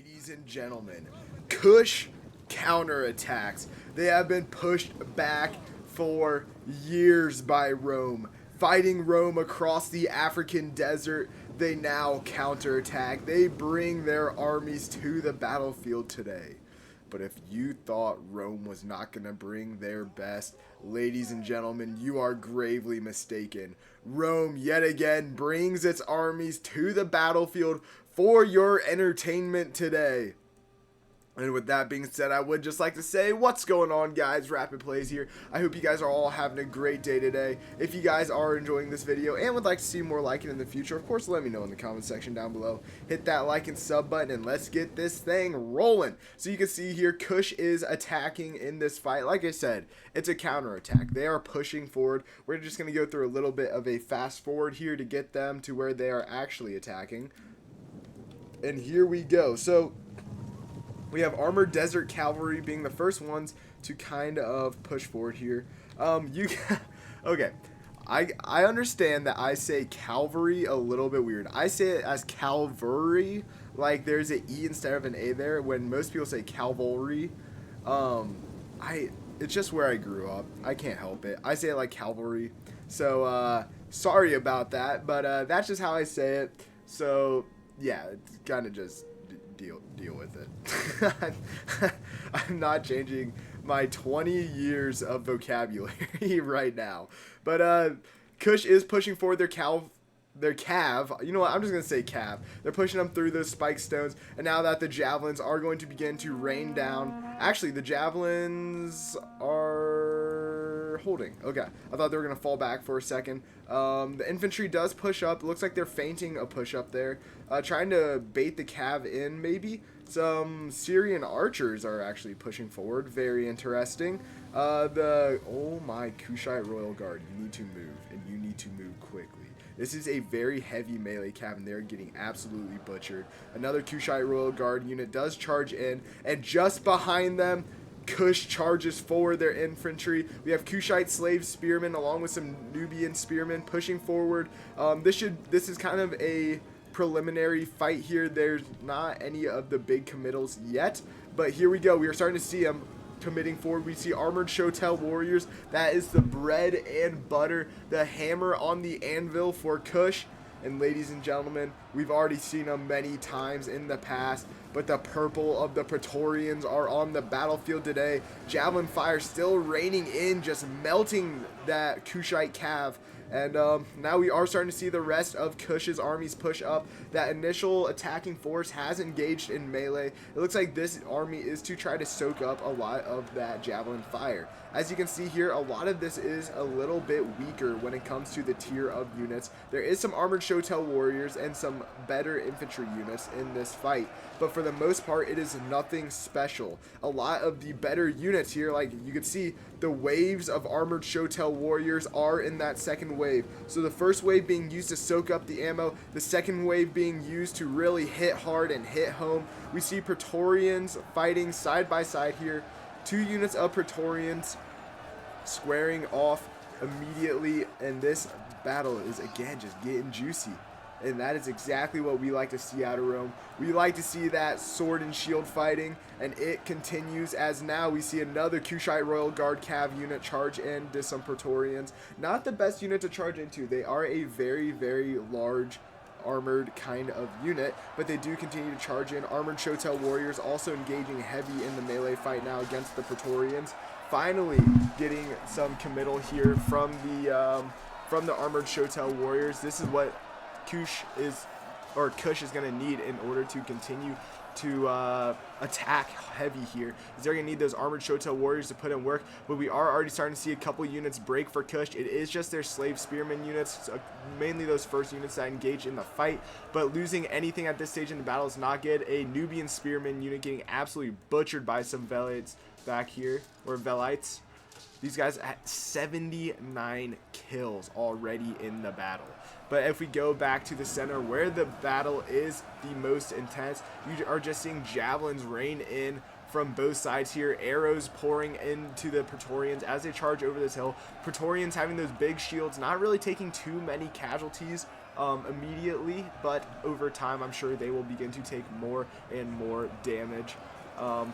Ladies and gentlemen, Kush counterattacks. They have been pushed back for years by Rome. Fighting Rome across the African desert, they now counterattack. They bring their armies to the battlefield today. But if you thought Rome was not going to bring their best, ladies and gentlemen, you are gravely mistaken. Rome, yet again, brings its armies to the battlefield for your entertainment today. And with that being said, I would just like to say, what's going on, guys? Rapid Plays here. I hope you guys are all having a great day today. If you guys are enjoying this video and would like to see more like it in the future, of course, let me know in the comment section down below. Hit that like and sub button, and let's get this thing rolling. So you can see here, Kush is attacking in this fight. Like I said, it's a counterattack. They are pushing forward. We're just going to go through a little bit of a fast forward here to get them to where they are actually attacking. And here we go. So we have armored desert cavalry being the first ones to kind of push forward here. Okay, I understand that I say cavalry a little bit weird. I say it as cavalry, like there's an E instead of an A there, when most people say cavalry. It's just where I grew up. I can't help it. I say it like cavalry. So sorry about that, but that's just how I say it. So yeah, it's kind of just deal with it. I'm not changing my 20 years of vocabulary right now. But Kush is pushing forward their cav. You know what? I'm just going to say cav. They're pushing them through those spike stones. And now that the javelins are going to begin to rain down. Actually, the javelins are holding. Okay. I thought they were going to fall back for a second. The infantry does push up. It looks like they're feinting a push up there. Trying to bait the cav in, maybe. Some Syrian archers are actually pushing forward. Very interesting. Oh my, Kushite Royal Guard. You need to move, and you need to move quickly. This is a very heavy melee cav, and they're getting absolutely butchered. Another Kushite Royal Guard unit does charge in, and just behind them, Kush charges forward their infantry. We have Kushite slave spearmen along with some Nubian spearmen pushing forward. This is kind of a preliminary fight here. There's not any of the big committals yet, but here we go. We are starting to see them committing forward. We see armored Shotel warriors. That is the bread and butter, the hammer on the anvil for Kush. And ladies and gentlemen, we've already seen them many times in the past, but the purple of the Praetorians are on the battlefield today. Javelin fire still raining in, just melting that Kushite cav. And now we are starting to see the rest of Kush's armies push up. That initial attacking force has engaged in melee. It looks like this army is to try to soak up a lot of that javelin fire. As you can see here, a lot of this is a little bit weaker when it comes to the tier of units. There is some armored Shotel warriors and some better infantry units in this fight, but for the most part, it is nothing special. A lot of the better units here, like you can see, the waves of armored Shotel warriors are in that second wave. So the first wave being used to soak up the ammo, the second wave being used to really hit hard and hit home. We see Praetorians fighting side by side here. 2 units of Praetorians squaring off immediately, and this battle is again just getting juicy. And that is exactly what we like to see out of Rome. We like to see that sword and shield fighting, and it continues as now we see another Kushite Royal Guard cav unit charge into some Praetorians. Not the best unit to charge into. They are a very, very large armored kind of unit, but they do continue to charge in. Armored Shotel warriors also engaging heavy in the melee fight now against the Praetorians. Finally getting some committal here from the armored Shotel warriors. This is what Kush is going to need in order to continue to attack heavy here. They're going to need those armored Shotel warriors to put in work, but we are already starting to see a couple units break for Kush. It is just their slave spearmen units, mainly those first units that engage in the fight, but losing anything at this stage in the battle is not good. A Nubian spearman unit getting absolutely butchered by some Velites back here, or Velites. These guys at 79 kills already in the battle. But if we go back to the center where the battle is the most intense, you are just seeing javelins rain in from both sides here. Arrows pouring into the Praetorians as they charge over this hill. Praetorians having those big shields, not really taking too many casualties immediately, but over time I'm sure they will begin to take more and more damage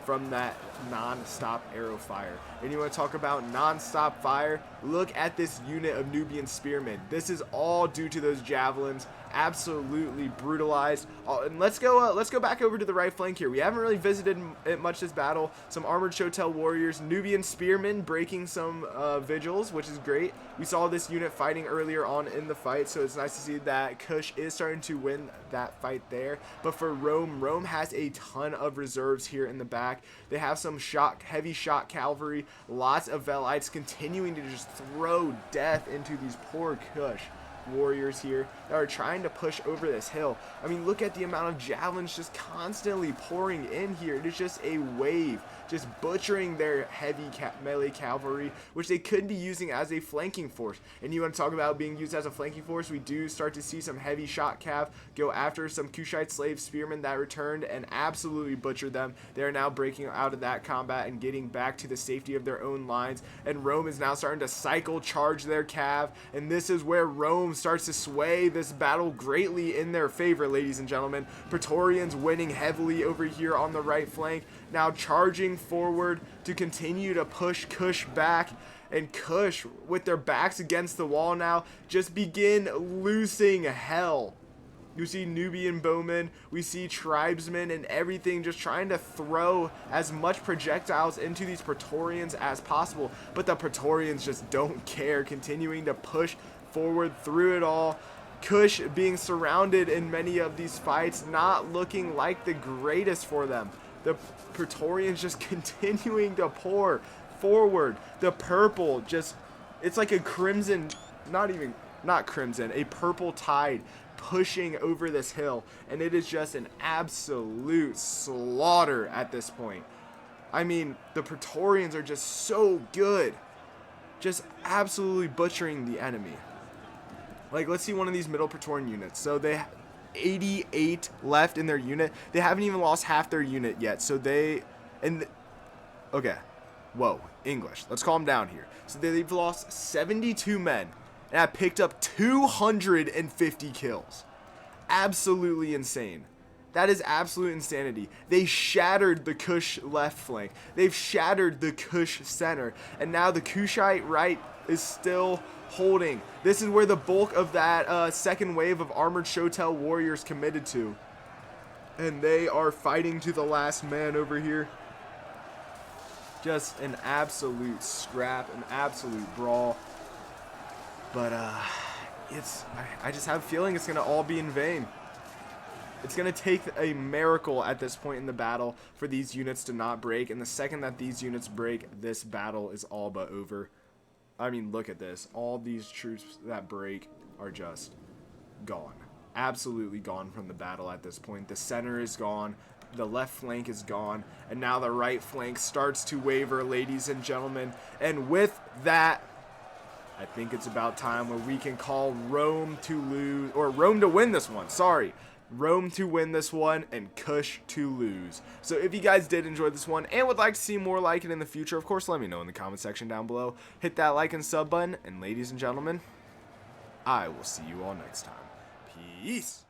from that non-stop arrow fire. And you want to talk about non-stop fire? Look at this unit of Nubian spearmen. This is all due to those javelins. Absolutely brutalized. And let's go back over to the right flank here. We haven't really visited it much this battle. Some armored Shotel warriors, Nubian spearmen breaking some vigils, which is great. We saw this unit fighting earlier on in the fight, so it's nice to see that Kush is starting to win that fight there. But for Rome has a ton of reserves here in the back. They have some heavy shot cavalry, lots of Velites continuing to just throw death into these poor Kush warriors here that are trying to push over this hill. I mean, look at the amount of javelins just constantly pouring in here. It is just a wave, just butchering their heavy melee cavalry, which they could be using as a flanking force. And you want to talk about being used as a flanking force, we do start to see some heavy shot cav go after some Kushite slave spearmen that returned and absolutely butchered them. They are now breaking out of that combat and getting back to the safety of their own lines, and Rome is now starting to cycle charge their cav, and this is where Rome starts to sway this battle greatly in their favor, ladies and gentlemen. Praetorians winning heavily over here on the right flank, now charging forward to continue to push Kush back, and Kush, with their backs against the wall now, just begin loosing hell. You see Nubian bowmen, we see tribesmen and everything just trying to throw as much projectiles into these Praetorians as possible, but the Praetorians just don't care, continuing to push forward through it all. Kush being surrounded in many of these fights, not looking like the greatest for them. The Praetorians just continuing to pour forward. The purple just, it's like a crimson, not crimson, a purple tide pushing over this hill, and it is just an absolute slaughter at this point. I mean, the Praetorians are just so good, just absolutely butchering the enemy. Like, let's see one of these middle Praetorian units. So they 88 left in their unit. They haven't even lost half their unit yet. So they, okay, whoa, English. Let's calm down here. So they've lost 72 men and have picked up 250 kills. Absolutely insane. That is absolute insanity. They shattered the Kush left flank. They've shattered the Kush center. And now the Kushite right is still holding. This is where the bulk of that second wave of armored Shotel warriors committed to. And they are fighting to the last man over here. Just an absolute scrap, an absolute brawl. But I just have a feeling it's going to all be in vain. It's going to take a miracle at this point in the battle for these units to not break. And the second that these units break, this battle is all but over. I mean, look at this. All these troops that break are just gone. Absolutely gone from the battle at this point. The center is gone. The left flank is gone. And now the right flank starts to waver, ladies and gentlemen. And with that, I think it's about time where we can call Rome to lose, or Rome to win this one. Sorry. Rome to win this one and Kush to lose. So if you guys did enjoy this one and would like to see more like it in the future, of course, let me know in the comment section down below. Hit that like and sub button. And ladies and gentlemen, I will see you all next time. Peace.